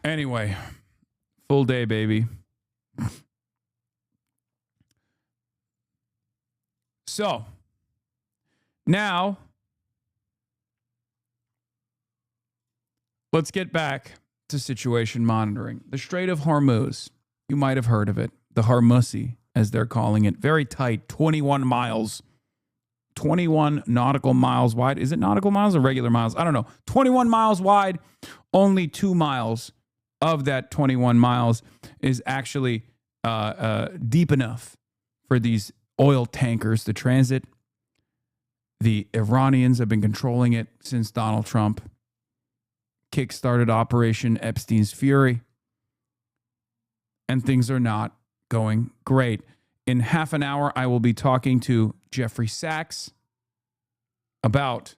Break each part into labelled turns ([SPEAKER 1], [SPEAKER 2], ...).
[SPEAKER 1] Anyway, full day, baby. So, now, let's get back to situation monitoring. The Strait of Hormuz, you might have heard of it. The Hormuzzi, as they're calling it. Very tight, 21 miles. 21 nautical miles wide. Is it nautical miles or regular miles? I don't know. 21 miles wide. Only 2 miles of that 21 miles is actually deep enough for these oil tankers to transit. The Iranians have been controlling it since Donald Trump kickstarted Operation Epstein's Fury. And things are not going great. In half an hour, I will be talking to Jeffrey Sachs about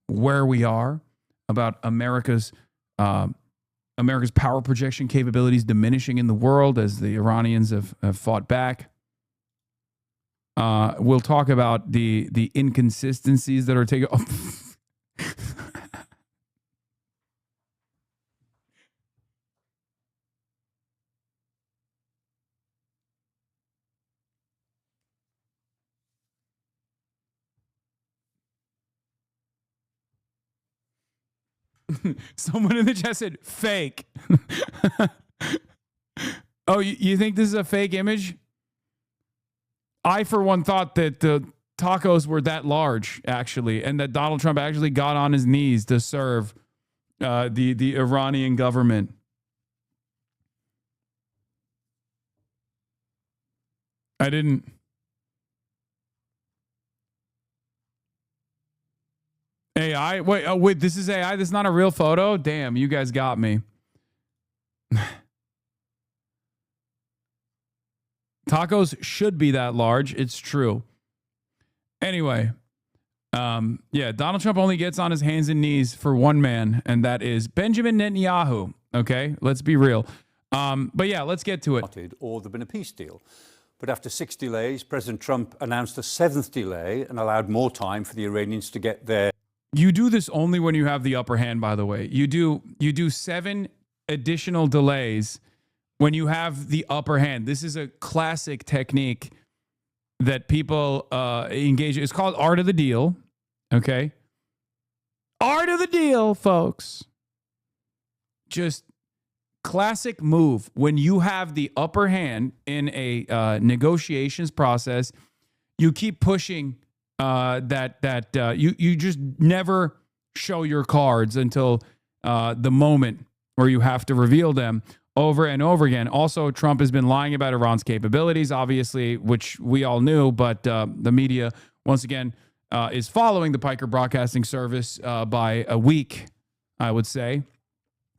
[SPEAKER 1] where we are, about America's power projection capabilities diminishing in the world as the Iranians have fought back. We'll talk about the inconsistencies that are taking. Someone in the chat said fake. Oh, you think this is a fake image? I, for one, thought that the tacos were that large, actually, and that Donald Trump actually got on his knees to serve the Iranian government. I didn't. AI? Wait, this is AI? This is not a real photo? Damn, you guys got me. Tacos should be that large. It's true. Anyway, yeah, Donald Trump only gets on his hands and knees for one man, and that is Benjamin Netanyahu. Okay, let's be real. But yeah, let's get to it.
[SPEAKER 2] Or there'd been a peace deal. But after 6 delays, President Trump announced a 7th delay and allowed more time for the Iranians to get their...
[SPEAKER 1] You do this only when you have the upper hand, by the way. You do 7 additional delays when you have the upper hand. This is a classic technique that people engage in. It's called art of the deal. Okay? Art of the deal, folks. Just classic move. When you have the upper hand in a negotiations process, you keep pushing you just never show your cards until the moment where you have to reveal them over and over again. Also, Trump has been lying about Iran's capabilities, obviously, which we all knew, but the media, once again, is following the Piker Broadcasting Service by a week, I would say,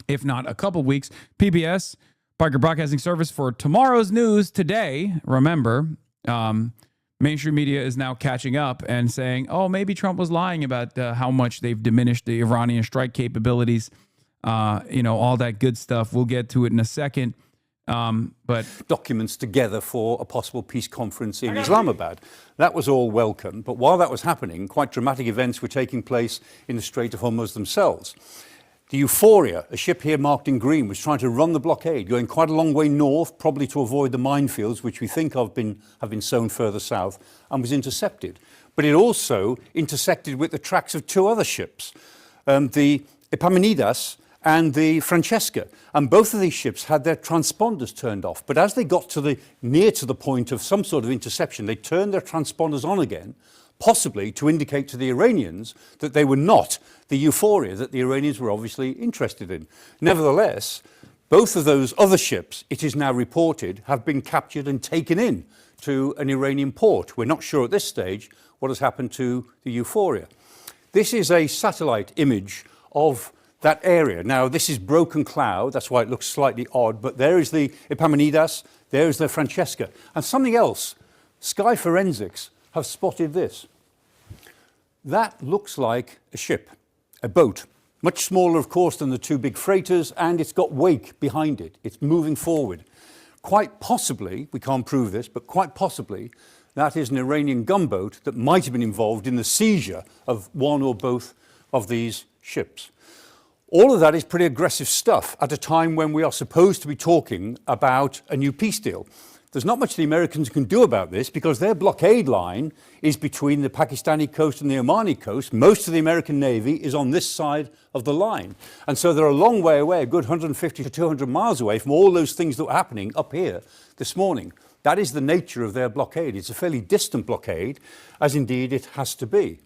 [SPEAKER 1] if not a couple weeks. PBS, Piker Broadcasting Service, for tomorrow's news today. Remember, mainstream media is now catching up and saying, oh, maybe Trump was lying about how much they've diminished the Iranian strike capabilities, all that good stuff. We'll get to it in a second. But
[SPEAKER 2] documents together for a possible peace conference in Islamabad. That was all welcome. But while that was happening, quite dramatic events were taking place in the Strait of Hormuz themselves. The Euphoria, a ship here marked in green, was trying to run the blockade, going quite a long way north, probably to avoid the minefields, which we think have been sown further south, and was intercepted. But it also intersected with the tracks of 2 other ships, the Epimenides and the Francesca. And both of these ships had their transponders turned off. But as they got near to the point of some sort of interception, they turned their transponders on again, possibly to indicate to the Iranians that they were not the Euphoria that the Iranians were obviously interested in. Nevertheless, both of those other ships, it is now reported, have been captured and taken in to an Iranian port. We're not sure at this stage what has happened to the Euphoria. This is a satellite image of that area. Now, this is broken cloud, that's why it looks slightly odd, but there is the Epimenides, there is the Francesca. And something else, Sky Forensics have spotted this. That looks like a ship, a boat. Much smaller, of course, than the 2 big freighters, and it's got wake behind it. It's moving forward. Quite possibly, we can't prove this, but quite possibly, that is an Iranian gunboat that might have been involved in the seizure of one or both of these ships. All of that is pretty aggressive stuff at a time when we are supposed to be talking about a new peace deal. There's not much the Americans can do about this because their blockade line is between the Pakistani coast and the Omani coast. Most of the American Navy is on this side of the line. And so they're a long way away, a good 150 to 200 miles away from all those things that were happening up here this morning. That is the nature of their blockade. It's a fairly distant blockade, as indeed it has to be.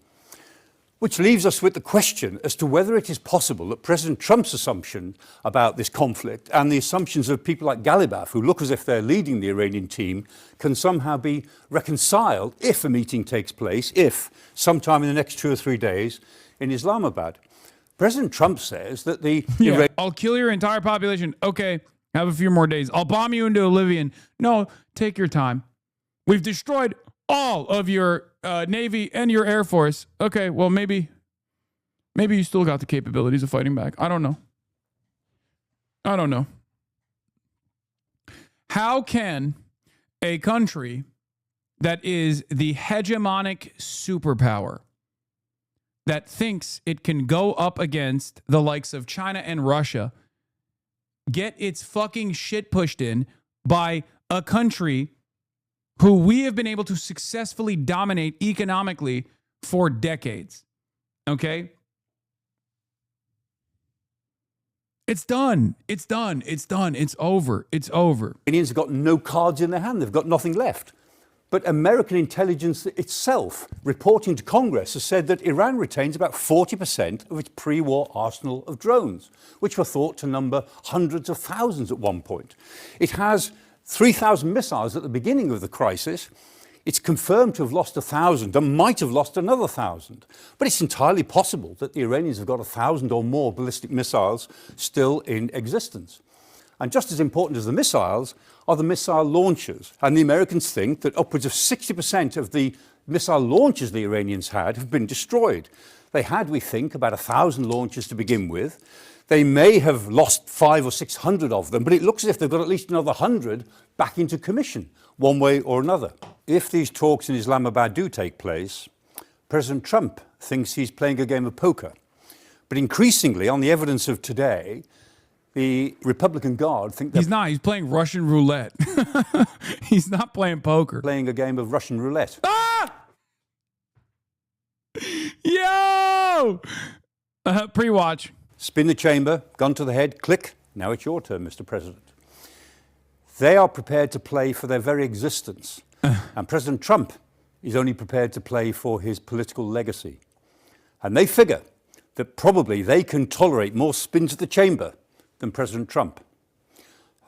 [SPEAKER 2] Which leaves us with the question as to whether it is possible that President Trump's assumption about this conflict and the assumptions of people like Galibaf, who look as if they're leading the Iranian team, can somehow be reconciled if a meeting takes place, if sometime in the next 2 or 3 days in Islamabad. President Trump says that the
[SPEAKER 1] I'll kill your entire population. Okay, have a few more days. I'll bomb you into oblivion. No, take your time. We've destroyed all of your Navy and your Air Force. Okay, well, maybe you still got the capabilities of fighting back. I don't know. How can a country that is the hegemonic superpower that thinks it can go up against the likes of China and Russia get its fucking shit pushed in by a country who we have been able to successfully dominate economically for decades? Okay? It's done. It's done. It's done. It's over. It's over.
[SPEAKER 2] Iranians have got no cards in their hand. They've got nothing left. But American intelligence itself, reporting to Congress, has said that Iran retains about 40% of its pre-war arsenal of drones, which were thought to number hundreds of thousands at one point. It has 3,000 missiles at the beginning of the crisis. It's confirmed to have lost 1,000 and might have lost another 1,000. But it's entirely possible that the Iranians have got 1,000 or more ballistic missiles still in existence. And just as important as the missiles are the missile launchers. And the Americans think that upwards of 60% of the missile launchers the Iranians had have been destroyed. They had, we think, about 1,000 launchers to begin with. They may have lost 500 or 600 of them, but it looks as if they've got at least another 100 back into commission, one way or another. If these talks in Islamabad do take place, President Trump thinks he's playing a game of poker. But increasingly, on the evidence of today, the Republican Guard think
[SPEAKER 1] he's not. He's playing Russian roulette. He's not playing poker.
[SPEAKER 2] Playing a game of Russian roulette.
[SPEAKER 1] Ah! Yo! Pre-watch.
[SPEAKER 2] Spin the chamber, gun to the head, click. Now it's your turn, Mr. President. They are prepared to play for their very existence. And President Trump is only prepared to play for his political legacy. And they figure that probably they can tolerate more spins of the chamber than President Trump.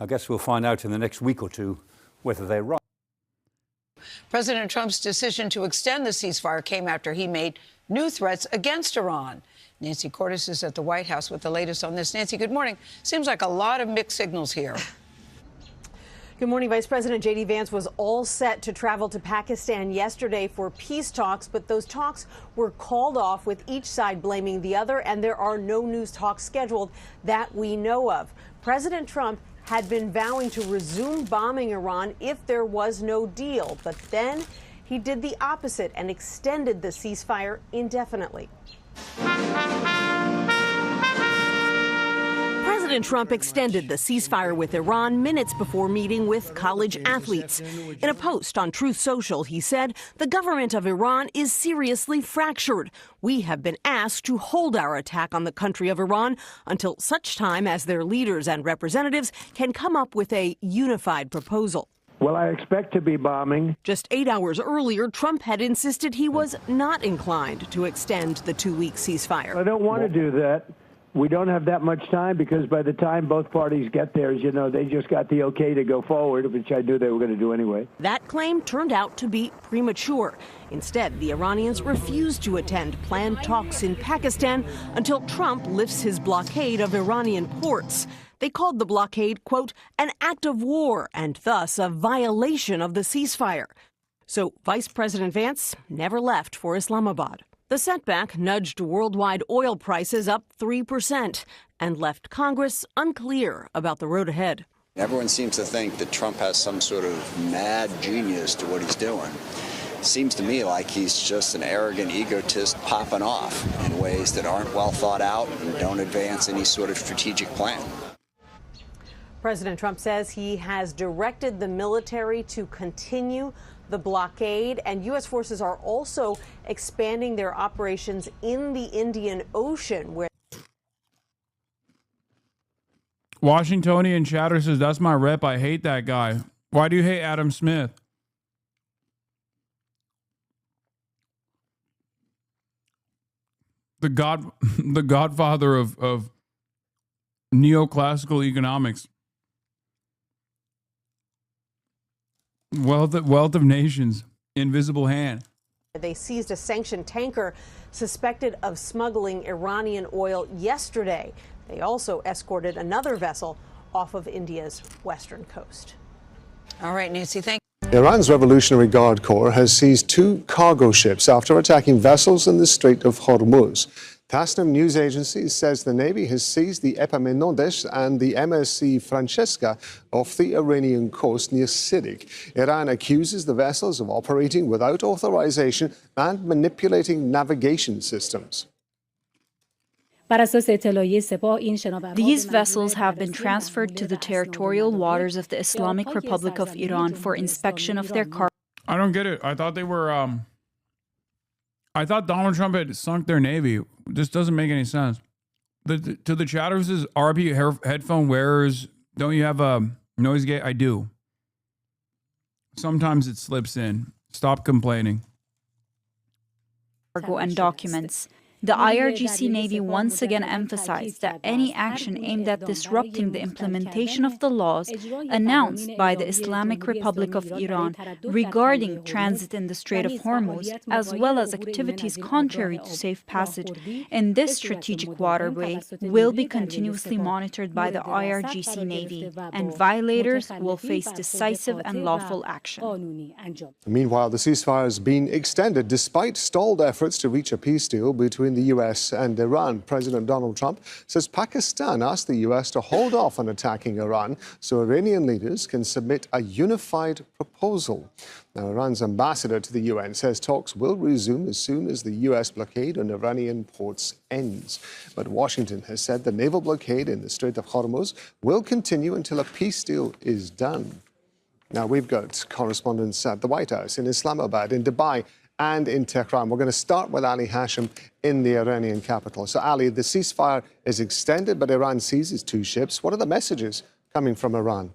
[SPEAKER 2] I guess we'll find out in the next week or two whether they're right.
[SPEAKER 3] President Trump's decision to extend the ceasefire came after he made new threats against Iran. Nancy Cordes is at the White House with the latest on this. Nancy, good morning. Seems like a lot of mixed signals here.
[SPEAKER 4] Good morning. Vice President J.D. Vance was all set to travel to Pakistan yesterday for peace talks, but those talks were called off with each side blaming the other, and there are no news talks scheduled that we know of. President Trump had been vowing to resume bombing Iran if there was no deal, but then he did the opposite and extended the ceasefire indefinitely. President Trump extended the ceasefire with Iran minutes before meeting with college athletes. In a post on Truth Social, he said, "The government of Iran is seriously fractured. We have been asked to hold our attack on the country of Iran until such time as their leaders and representatives can come up with a unified proposal."
[SPEAKER 5] Well, I expect to be bombing.
[SPEAKER 4] Just 8 hours earlier, Trump had insisted he was not inclined to extend the 2-week ceasefire.
[SPEAKER 5] I don't want to do that. We don't have that much time because by the time both parties get there, as you know, they just got the okay to go forward, which I knew they were going to do anyway.
[SPEAKER 4] That claim turned out to be premature. Instead, the Iranians refused to attend planned talks in Pakistan until Trump lifts his blockade of Iranian ports. They called the blockade, quote, an act of war and thus a violation of the ceasefire. So Vice President Vance never left for Islamabad. The setback nudged worldwide oil prices up 3% and left Congress unclear about the road ahead.
[SPEAKER 6] Everyone seems to think that Trump has some sort of mad genius to what he's doing. Seems to me like he's just an arrogant egotist popping off in ways that aren't well thought out and don't advance any sort of strategic plan.
[SPEAKER 4] President Trump says he has directed the military to continue the blockade, and U.S. forces are also expanding their operations in the Indian Ocean, where
[SPEAKER 1] Washingtonian Chatter says, that's my rep. I hate that guy. Why do you hate Adam Smith? The godfather of neoclassical economics. Wealth of nations, invisible hand.
[SPEAKER 4] they seized a sanctioned tanker suspected of smuggling Iranian oil yesterday. They also escorted another vessel off of India's western coast.
[SPEAKER 3] All right, Nancy, thank you.
[SPEAKER 7] Iran's Revolutionary Guard Corps has seized 2 cargo ships after attacking vessels in the Strait of Hormuz. Tasnim news agency says the Navy has seized the Epaminondas and the MSC Francesca off the Iranian coast near Siddiq. Iran accuses the vessels of operating without authorization and manipulating navigation systems.
[SPEAKER 8] These vessels have been transferred to the territorial waters of the Islamic Republic of Iran for inspection of their cargo.
[SPEAKER 1] I don't get it. I thought they were, I thought Donald Trump had sunk their Navy. This doesn't make any sense. To the chatters, RP headphone wearers, don't you have a noise gate? I do. Sometimes it slips in. Stop complaining.
[SPEAKER 8] Cargo and documents. The IRGC Navy once again emphasized that any action aimed at disrupting the implementation of the laws announced by the Islamic Republic of Iran regarding transit in the Strait of Hormuz, as well as activities contrary to safe passage in this strategic waterway, will be continuously monitored by the IRGC Navy, and violators will face decisive and lawful action.
[SPEAKER 7] Meanwhile, the ceasefire has been extended despite stalled efforts to reach a peace deal between the U.S. and Iran. President Donald Trump says Pakistan asked the U.S. to hold off on attacking Iran so Iranian leaders can submit a unified proposal. Now, Iran's ambassador to the UN says talks will resume as soon as the U.S. blockade on Iranian ports ends. But Washington has said the naval blockade in the Strait of Hormuz will continue until a peace deal is done. Now, we've got correspondents at the White House, in Islamabad, in Dubai, and in Tehran. We're going to start with Ali Hashim in the Iranian capital. So, Ali, the ceasefire is extended, but Iran seizes 2 ships. What are the messages coming from Iran?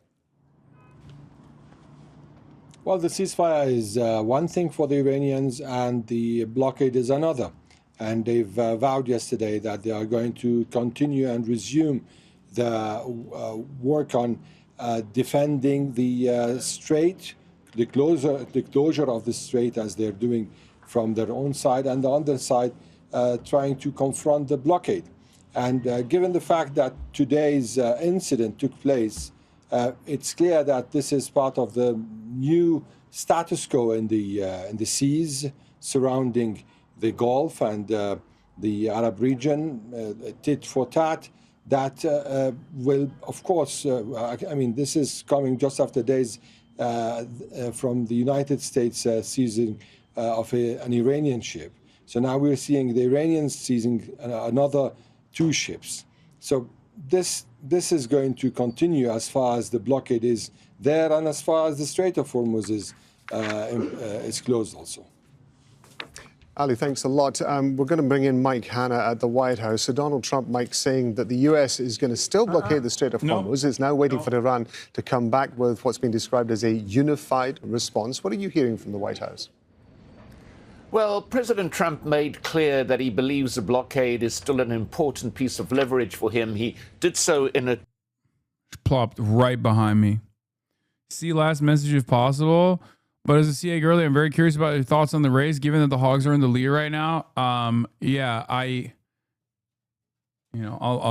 [SPEAKER 9] Well, the ceasefire is one thing for the Iranians, and the blockade is another. And they've vowed yesterday that they are going to continue and resume the work on defending the strait, the closure of the strait, as they're doing from their own side, and the other side trying to confront the blockade. And given the fact that today's incident took place, it's clear that this is part of the new status quo in the seas surrounding the Gulf and the Arab region, tit for tat. That will, of course, I mean, this is coming just after days from the United States seizing of an Iranian ship. So now we're seeing the Iranians seizing another 2 ships. So this is going to continue as far as the blockade is there, and as far as the Strait of Hormuz is closed also.
[SPEAKER 7] Ali, thanks a lot. We're going to bring in Mike Hanna at the White House. So Donald Trump, Mike, saying that the U.S. is going to still blockade the Strait of Hormuz. It's now waiting for Iran to come back with what's been described as a unified response. What are you hearing from the White House?
[SPEAKER 10] Well, President Trump made clear that he believes the blockade is still an important piece of leverage for him. He did so in a...
[SPEAKER 1] Plopped right behind me. See last message if possible. But as a CA girly, I'm very curious about your thoughts on the race, given that the Hogs are in the lead right now. I'll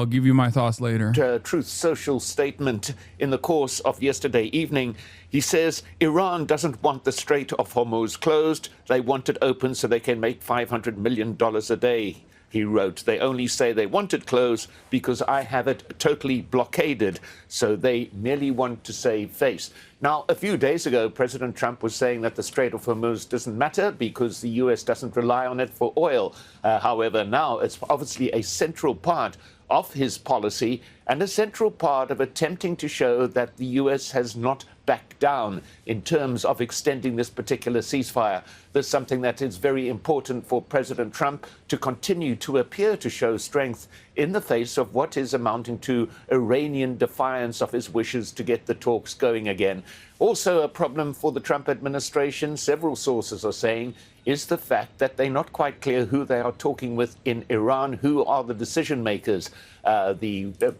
[SPEAKER 1] give you my thoughts later.
[SPEAKER 10] Truth Social statement in the course of yesterday evening. He says Iran doesn't want the Strait of Hormuz closed. They want it open so they can make $500 million a day. he wrote. They only say they want it closed because I have it totally blockaded. So they merely want to save face. Now, a few days ago, President Trump was saying that the Strait of Hormuz doesn't matter because the U.S. doesn't rely on it for oil. However, now it's obviously a central part of his policy and a central part of attempting to show that the U.S. has not backed down in terms of extending this particular ceasefire. There's something that is very important for President Trump to continue to appear to show strength in the face of what is amounting to Iranian defiance of his wishes to get the talks going again. Also a problem for the Trump administration, several sources are saying, is the fact that they're not quite clear who they are talking with in Iran, who are the decision makers. The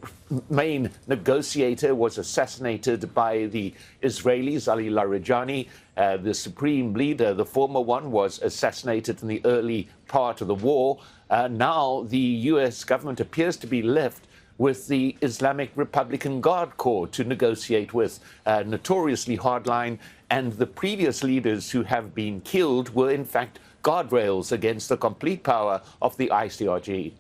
[SPEAKER 10] main negotiator was assassinated by the Israelis, Ali Larijani. The supreme leader, the former one, was assassinated in the early part of the war. Now the U.S. government appears to be left with the Islamic Republican Guard Corps to negotiate with, notoriously hardline, and the previous leaders who have been killed were in fact guardrails against the complete power of the ICRG.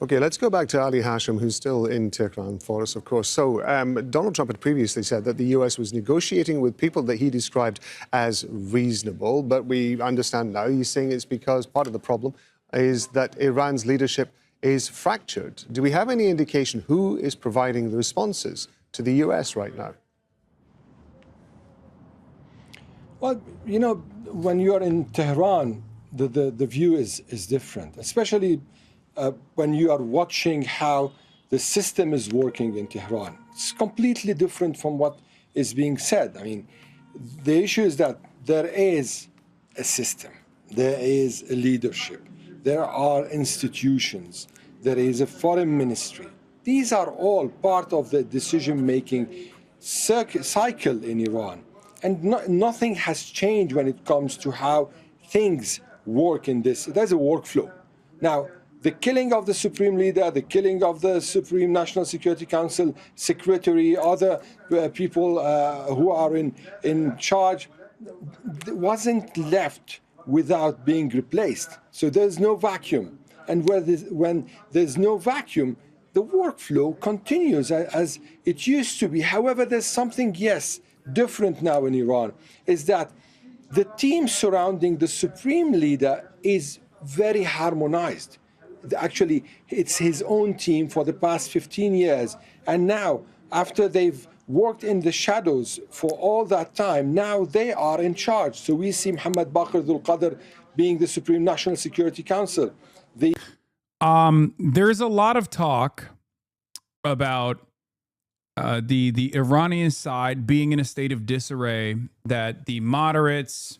[SPEAKER 7] Okay, let's go back to Ali Hashem, who's still in Tehran for us, of course. So Donald Trump had previously said that the U.S. was negotiating with people that he described as reasonable, but we understand now he's saying it's because part of the problem is that Iran's leadership is fractured. Do we have any indication who is providing the responses to the U.S. right now?
[SPEAKER 9] Well, you know, when you're in Tehran, the view is different, especially when you are watching how the system is working in Tehran. It's completely different from what is being said. I mean, the issue is that there is a system, there is a leadership, there are institutions, there is a foreign ministry. These are all part of the decision-making cycle in Iran. And nothing has changed when it comes to how things work in this. There's a workflow. Now, the killing of the Supreme Leader, the killing of the Supreme National Security Council Secretary, other people who are in charge, wasn't left without being replaced. So there's no vacuum. And when there's no vacuum, the workflow continues as it used to be. However, there's something, yes, different now in Iran, is that the team surrounding the Supreme Leader is very harmonized. Actually, it's his own team for the past 15 years. And now, after they've worked in the shadows for all that time, now they are in charge. So we see Mohammad Baqir Dhul-Qadr being the Supreme National Security Council.
[SPEAKER 1] There's a lot of talk about the Iranian side being in a state of disarray, that the moderates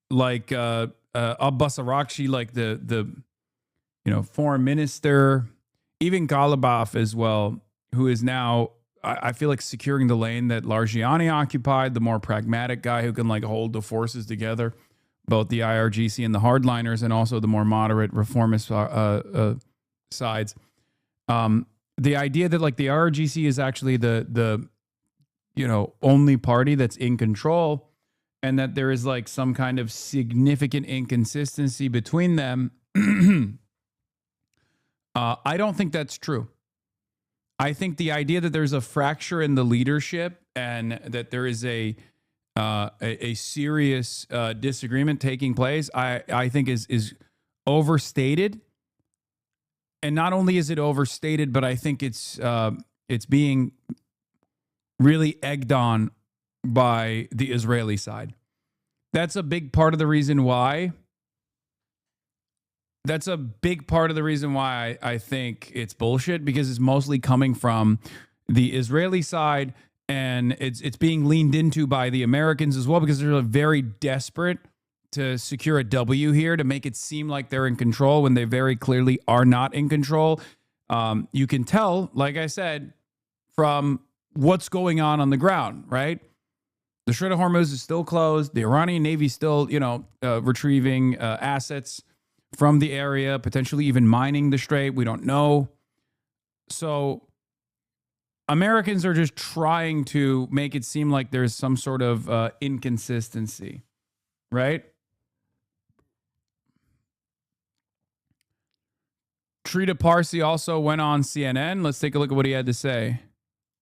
[SPEAKER 1] like Abbas Araghchi, like the foreign minister, even Ghalibaf as well, who is now, I feel like, securing the lane that Larijani occupied, the more pragmatic guy who can like hold the forces together, both the IRGC and the hardliners, and also the more moderate reformist sides. The idea that like the IRGC is actually the only party that's in control, and that there is like some kind of significant inconsistency between them. I don't think that's true. I think the idea that there's a fracture in the leadership and that there is a serious disagreement taking place, I think is overstated. And not only is it overstated, but I think it's being really egged on by the Israeli side. That's a big part of the reason why. That's a big part of the reason why I think it's bullshit, because it's mostly coming from the Israeli side, and it's being leaned into by the Americans as well, because they're very desperate to secure a W here to make it seem like they're in control when they very clearly are not in control. You can tell, like I said, from what's going on the ground, right? The Strait of Hormuz is still closed. The Iranian Navy is still, retrieving assets from the area, potentially even mining the strait. We don't know. So Americans are just trying to make it seem like there's some sort of inconsistency, right? Shrita Parsi also went on CNN. Let's take a look at what he had to say.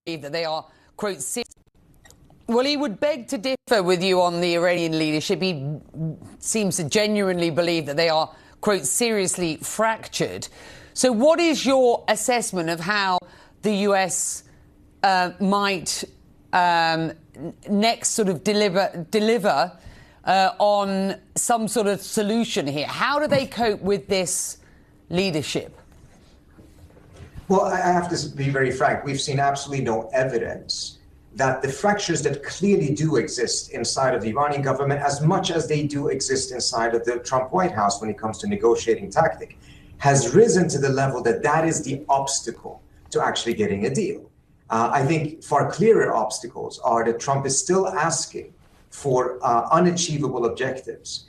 [SPEAKER 11] That they are, quote, well, he would beg to differ with you on the Iranian leadership. He seems to genuinely believe that they are, quote, seriously fractured. So what is your assessment of how the US might next sort of deliver on some sort of solution here? How do they cope with this leadership?
[SPEAKER 12] Well, I have to be very frank. We've seen absolutely no evidence that the fractures that clearly do exist inside of the Iranian government, as much as they do exist inside of the Trump White House when it comes to negotiating tactic, has risen to the level that that is the obstacle to actually getting a deal. I think far clearer obstacles are that Trump is still asking for unachievable objectives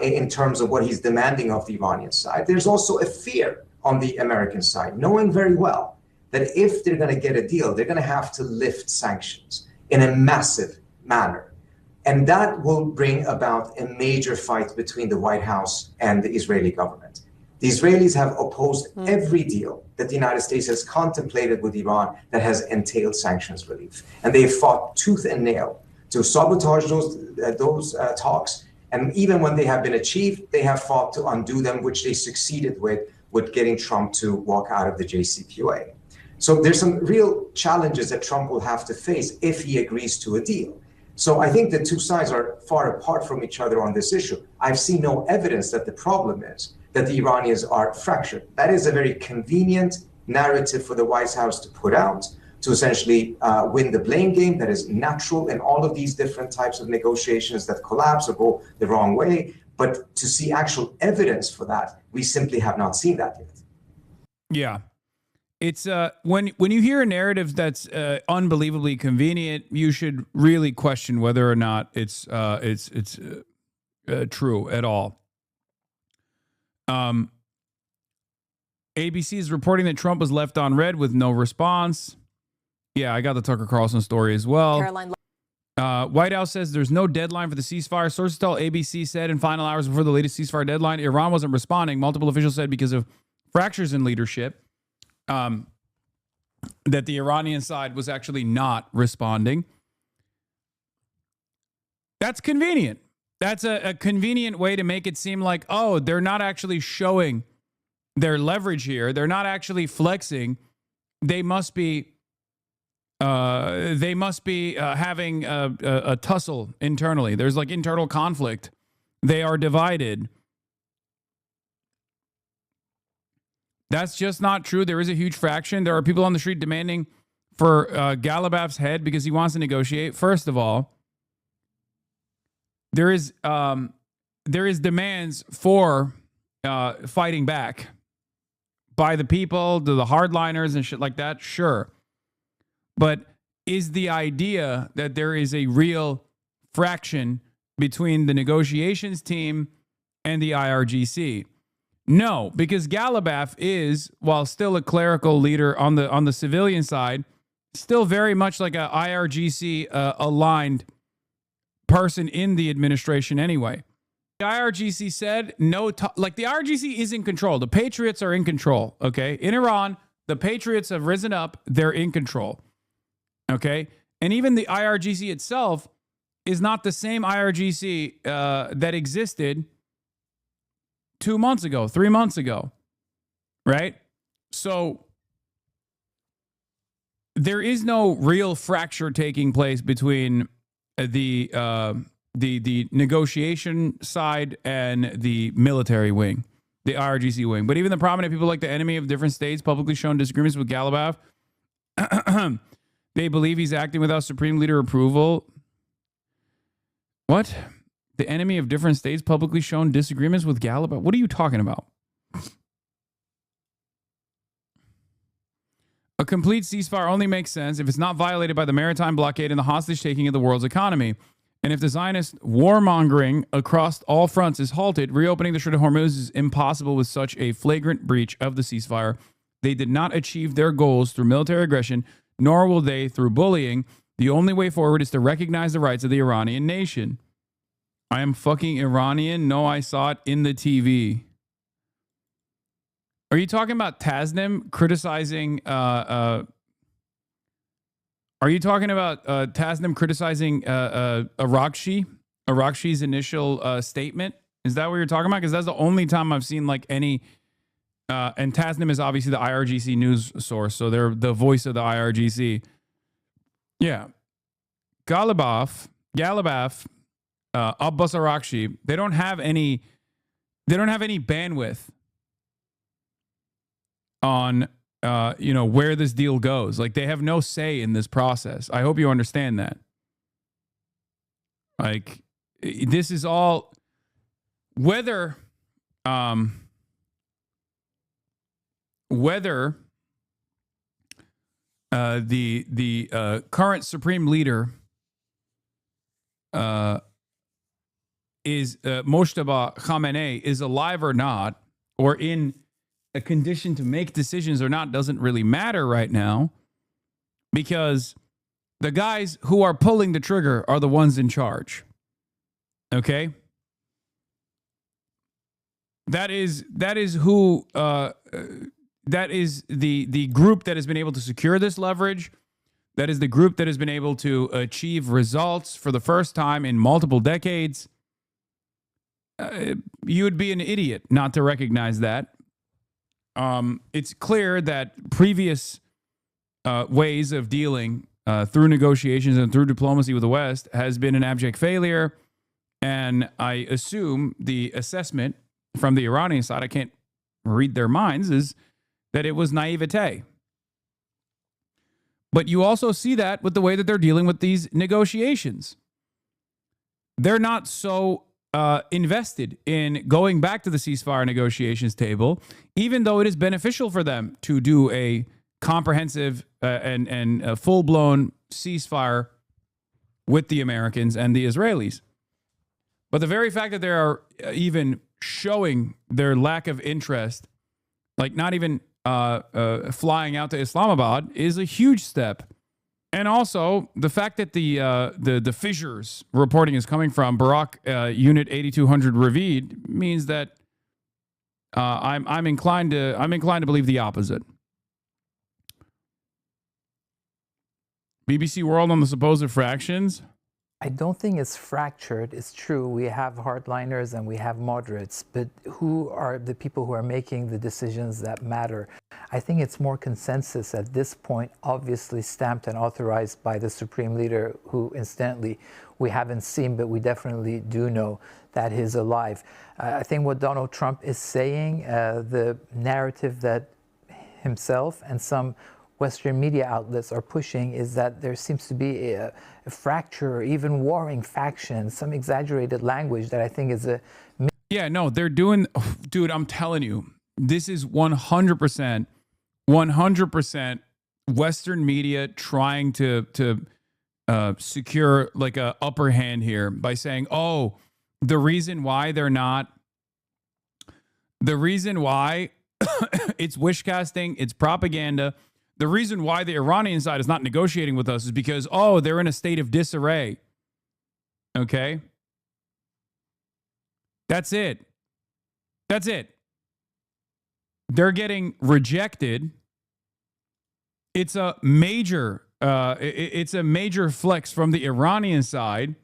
[SPEAKER 12] in terms of what he's demanding of the Iranian side. There's also a fear on the American side, knowing very well that if they're going to get a deal, they're going to have to lift sanctions in a massive manner. And that will bring about a major fight between the White House and the Israeli government. The Israelis have opposed every deal that the United States has contemplated with Iran that has entailed sanctions relief. And they've fought tooth and nail to sabotage those talks. And even when they have been achieved, they have fought to undo them, which they succeeded with getting Trump to walk out of the JCPOA. So there's some real challenges that Trump will have to face if he agrees to a deal. So I think the two sides are far apart from each other on this issue. I've seen no evidence that the problem is that the Iranians are fractured. That is a very convenient narrative for the White House to put out, to essentially win the blame game that is natural in all of these different types of negotiations that collapse or go the wrong way. But to see actual evidence for that, we simply have not seen that yet.
[SPEAKER 1] Yeah. It's when you hear a narrative that's unbelievably convenient, you should really question whether or not it's true at all. ABC is reporting that Trump was left on red with no response. Yeah, I got the Tucker Carlson story as well.
[SPEAKER 13] Caroline.
[SPEAKER 1] White House says there's no deadline for the ceasefire. Sources tell ABC said in final hours before the latest ceasefire deadline, Iran wasn't responding. Multiple officials said because of fractures in leadership, that the Iranian side was actually not responding. That's convenient. That's a convenient way to make it seem like, oh, they're not actually showing their leverage here. They're not actually flexing. They must be having a tussle internally. There's like internal conflict. They are divided. That's just not true. There is a huge fraction. There are people on the street demanding for Galibaf's head because he wants to negotiate. First of all, there is demands for fighting back by the people, to the hardliners and shit like that. Sure. But is the idea that there is a real fraction between the negotiations team and the IRGC? No, because Galibaf is, while still a clerical leader on the civilian side, still very much like a IRGC aligned person in the administration anyway. The IRGC said like the IRGC is in control. The Patriots are in control. Okay, in Iran, the Patriots have risen up. They're in control. Okay, and even the IRGC itself is not the same IRGC that existed 2 months ago, 3 months ago, right? So there is no real fracture taking place between the negotiation side and the military wing, the IRGC wing. But even the prominent people like the enemy of different states publicly shown disagreements with Galibaf. They believe he's acting without Supreme Leader approval. What? The enemy of different states publicly shown disagreements with Galibaf? What are you talking about? A complete ceasefire only makes sense if it's not violated by the maritime blockade and the hostage-taking of the world's economy. And if the Zionist warmongering across all fronts is halted, reopening the Strait of Hormuz is impossible with such a flagrant breach of the ceasefire. They did not achieve their goals through military aggression, nor will they through bullying. The only way forward is to recognize the rights of the Iranian nation. I am fucking Iranian? No, I saw it in the TV. Are you talking about Tasnim criticizing? Are you talking about Tasnim criticizing Araghchi's initial statement? Is that what you're talking about? Because that's the only time I've seen like any. And Tasnim is obviously the IRGC news source, so they're the voice of the IRGC. Yeah, Ghalibaf, Abbas Araghchi. They don't have any bandwidth on where this deal goes. Like, they have no say in this process. I hope you understand that. Like, this is all whether the current supreme leader is Mojtaba Khamenei is alive or not, or in a condition to make decisions or not, doesn't really matter right now, because the guys who are pulling the trigger are the ones in charge. Okay? That is who that is the group that has been able to secure this leverage. That is the group that has been able to achieve results for the first time in multiple decades. You would be an idiot not to recognize that. It's clear that previous ways of dealing through negotiations and through diplomacy with the West has been an abject failure. And I assume the assessment from the Iranian side, I can't read their minds, is that it was naivete. But you also see that with the way that they're dealing with these negotiations. They're not so invested in going back to the ceasefire negotiations table, even though it is beneficial for them to do a comprehensive and a full-blown ceasefire with the Americans and the Israelis. But the very fact that they are even showing their lack of interest, like not even flying out to Islamabad, is a huge step. And also the fact that the fissures reporting is coming from Barak Unit 8200 Ravid means that I'm inclined to believe the opposite. BBC World on the supposed fractions.
[SPEAKER 13] I don't think it's fractured. It's true. We have hardliners and we have moderates, but who are the people who are making the decisions that matter? I think it's more consensus at this point, obviously stamped and authorized by the Supreme Leader, who incidentally we haven't seen, but we definitely do know that he's alive. I think what Donald Trump is saying, the narrative that himself and some Western media outlets are pushing, is that there seems to be a fracture or even warring factions, some exaggerated language that I think is a...
[SPEAKER 1] Yeah, no, they're doing... Dude, I'm telling you, this is 100% Western media trying to secure like a upper hand here by saying, oh, the reason why they're not... The reason why it's wish casting, it's propaganda... The reason why the Iranian side is not negotiating with us is because, oh, they're in a state of disarray. Okay? That's it. That's it. They're getting rejected. It's a major flex from the Iranian side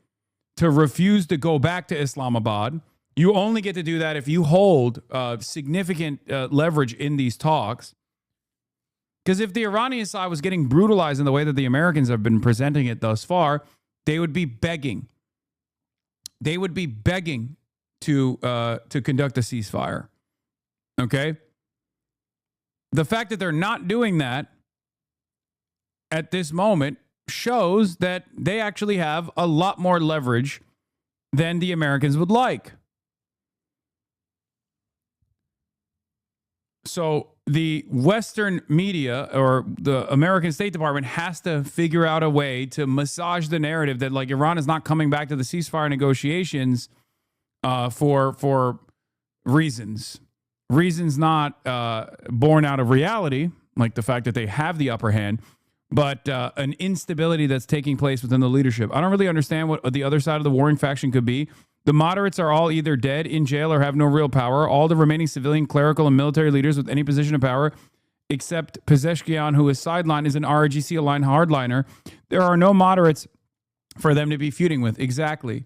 [SPEAKER 1] to refuse to go back to Islamabad. You only get to do that if you hold significant leverage in these talks. Because if the Iranian side was getting brutalized in the way that the Americans have been presenting it thus far, they would be begging. They would be begging to conduct a ceasefire. Okay? The fact that they're not doing that at this moment shows that they actually have a lot more leverage than the Americans would like. So the Western media or the American State Department has to figure out a way to massage the narrative that like Iran is not coming back to the ceasefire negotiations for reasons not born out of reality, like the fact that they have the upper hand, but an instability that's taking place within the leadership. I don't really understand what the other side of the warring faction could be. The moderates are all either dead, in jail, or have no real power. All the remaining civilian, clerical, and military leaders with any position of power, except Pezeshkian, who is sidelined, is an IRGC-aligned hardliner. There are no moderates for them to be feuding with. Exactly.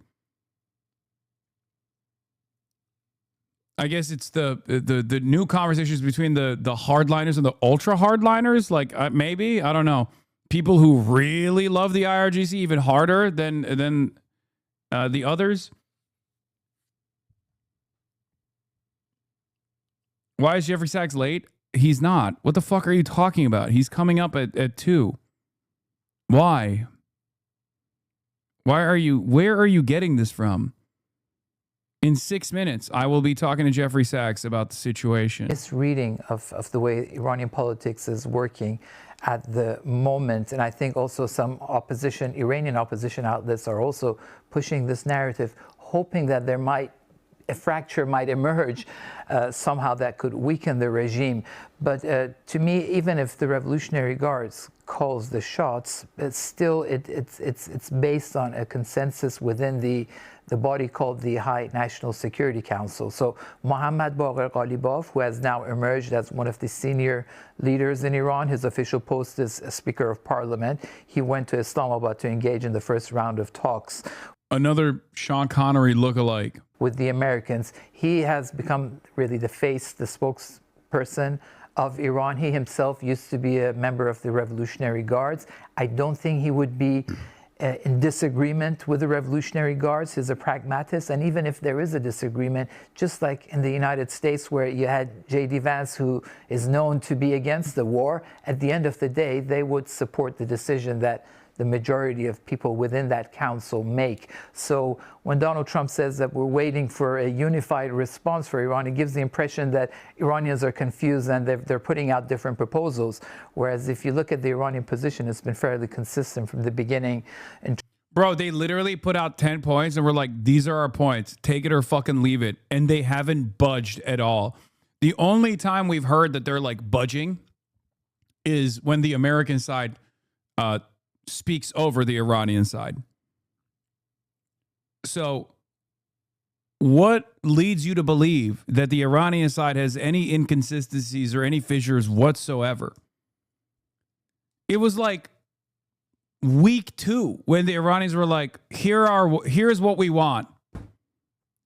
[SPEAKER 1] I guess it's the new conversations between the hardliners and the ultra hardliners. Like maybe, I don't know. People who really love the IRGC even harder than the others. Why is Jeffrey Sachs late? He's not. What the fuck are you talking about? He's coming up at 2. Why? Where are you getting this from? In 6 minutes, I will be talking to Jeffrey Sachs about the situation.
[SPEAKER 13] This reading of the way Iranian politics is working at the moment, and I think also some Iranian opposition outlets are also pushing this narrative, hoping that a fracture might emerge somehow that could weaken the regime. But to me, even if the Revolutionary Guards calls the shots, it's based on a consensus within the body called the High National Security Council. So Mohammad Baqir Ghalibaf, who has now emerged as one of the senior leaders in Iran, his official post is Speaker of Parliament. He went to Islamabad to engage in the first round of talks.
[SPEAKER 1] Another Sean Connery lookalike.
[SPEAKER 13] With the Americans. He has become really the spokesperson of Iran. He himself used to be a member of the Revolutionary Guards. I don't think he would be in disagreement with the Revolutionary Guards. He's a pragmatist, and even if there is a disagreement, just like in the United States where you had J.D. Vance, who is known to be against the war, at the end of the day, they would support the decision that the majority of people within that council make. So when Donald Trump says that we're waiting for a unified response for Iran, it gives the impression that Iranians are confused and they're putting out different proposals. Whereas if you look at the Iranian position, it's been fairly consistent from the beginning.
[SPEAKER 1] Bro, they literally put out 10 points and we're like, these are our points. Take it or fucking leave it. And they haven't budged at all. The only time we've heard that they're like budging is when the American side speaks over the Iranian side. So what leads you to believe that the Iranian side has any inconsistencies or any fissures whatsoever? It was like week 2 when the Iranians were like, here's what we want.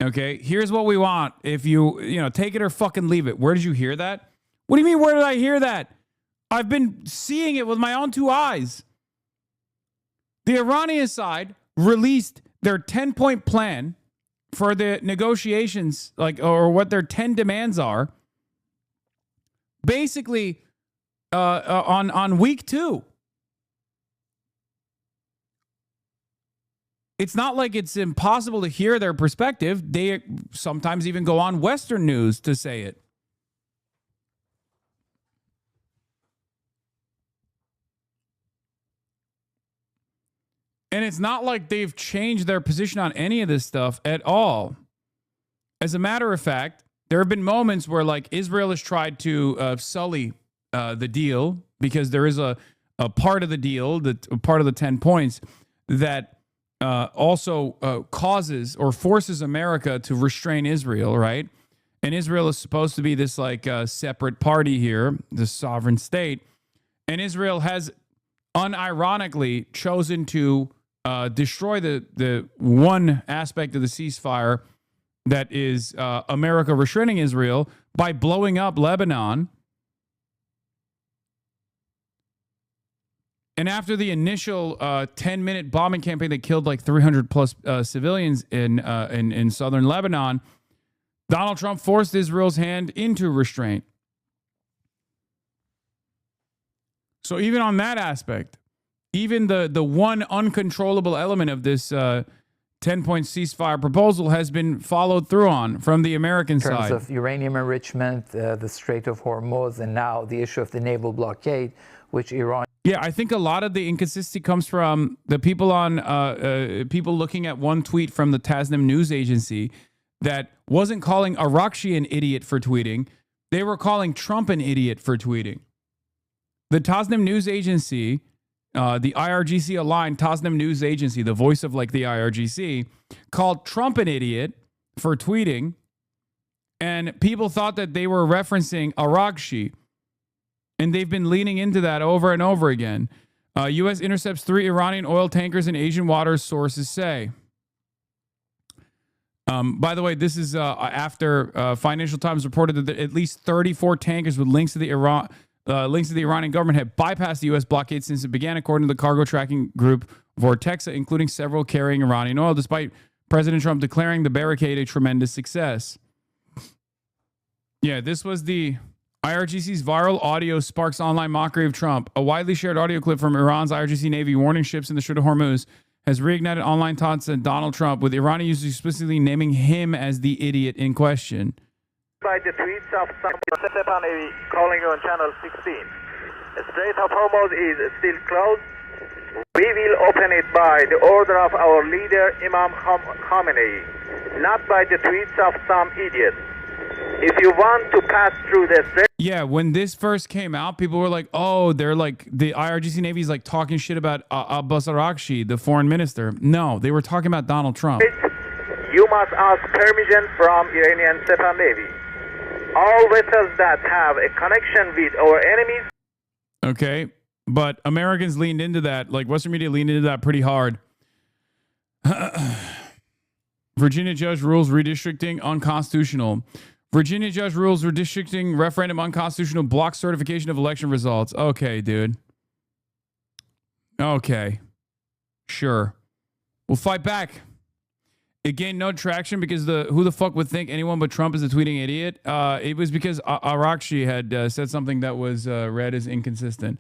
[SPEAKER 1] Okay, here's what we want. If you take it or fucking leave it. Where did you hear that? What do you mean, where did I hear that? I've been seeing it with my own 2 eyes. The Iranian side released their 10-point plan for the negotiations, or what their 10 demands are, basically on week 2. It's not like it's impossible to hear their perspective. They sometimes even go on Western news to say it. And it's not like they've changed their position on any of this stuff at all. As a matter of fact, there have been moments where Israel has tried to sully the deal, because there is a part of the deal, part of the 10 points, that also causes or forces America to restrain Israel, right? And Israel is supposed to be this separate party here, this sovereign state. And Israel has unironically chosen to destroy the one aspect of the ceasefire that is America restraining Israel by blowing up Lebanon. And after the initial 10-minute bombing campaign that killed 300 plus civilians in southern Lebanon, Donald Trump forced Israel's hand into restraint. So even on that aspect, even the one uncontrollable element of this 10-point ceasefire proposal has been followed through on from the American side.
[SPEAKER 13] In terms of uranium enrichment, the Strait of Hormuz, and now the issue of the naval blockade, which Iran...
[SPEAKER 1] Yeah, I think a lot of the inconsistency comes from the people people looking at one tweet from the Tasnim news agency that wasn't calling Arakshi an idiot for tweeting. They were calling Trump an idiot for tweeting. The Tasnim news agency the IRGC aligned Tasnim news agency, the voice of like the IRGC, called Trump an idiot for tweeting. And people thought that they were referencing Arakshi. And they've been leaning into that over and over again. U.S. intercepts 3 Iranian oil tankers in Asian waters, sources say. By the way, this is after Financial Times reported that at least 34 tankers with links to the Iranian government have bypassed the U.S. blockade since it began, according to the cargo tracking group Vortexa, including several carrying Iranian oil, despite President Trump declaring the barricade a tremendous success. Yeah, this was the IRGC's viral audio sparks online mockery of Trump. A widely shared audio clip from Iran's IRGC Navy warning ships in the Strait of Hormuz has reignited online taunts at Donald Trump, with Iranian users explicitly naming him as the idiot in question.
[SPEAKER 14] By the tweets of some Sepa Navy calling on Channel 16. The Strait of Hormuz is still closed. We will open it by the order of our leader, Imam Khamenei, not by the tweets of some idiot. If you want to pass through the Strait...
[SPEAKER 1] Yeah, when this first came out, people were like, oh, they're like, the IRGC Navy is like talking shit about Abbas Araghchi, the foreign minister. No, they were talking about Donald Trump.
[SPEAKER 14] You must ask permission from Iranian Sepa Navy. All vessels that have a connection with our enemies...
[SPEAKER 1] Okay, but Americans leaned into that, like Western media leaned into that pretty hard. Virginia judge rules redistricting unconstitutional. Virginia judge rules redistricting referendum unconstitutional, blocks certification of election results. Okay, dude. Okay. Sure. We'll fight back. It gained no traction because who the fuck would think anyone but Trump is a tweeting idiot? It was because Arakshi had said something that was read as inconsistent.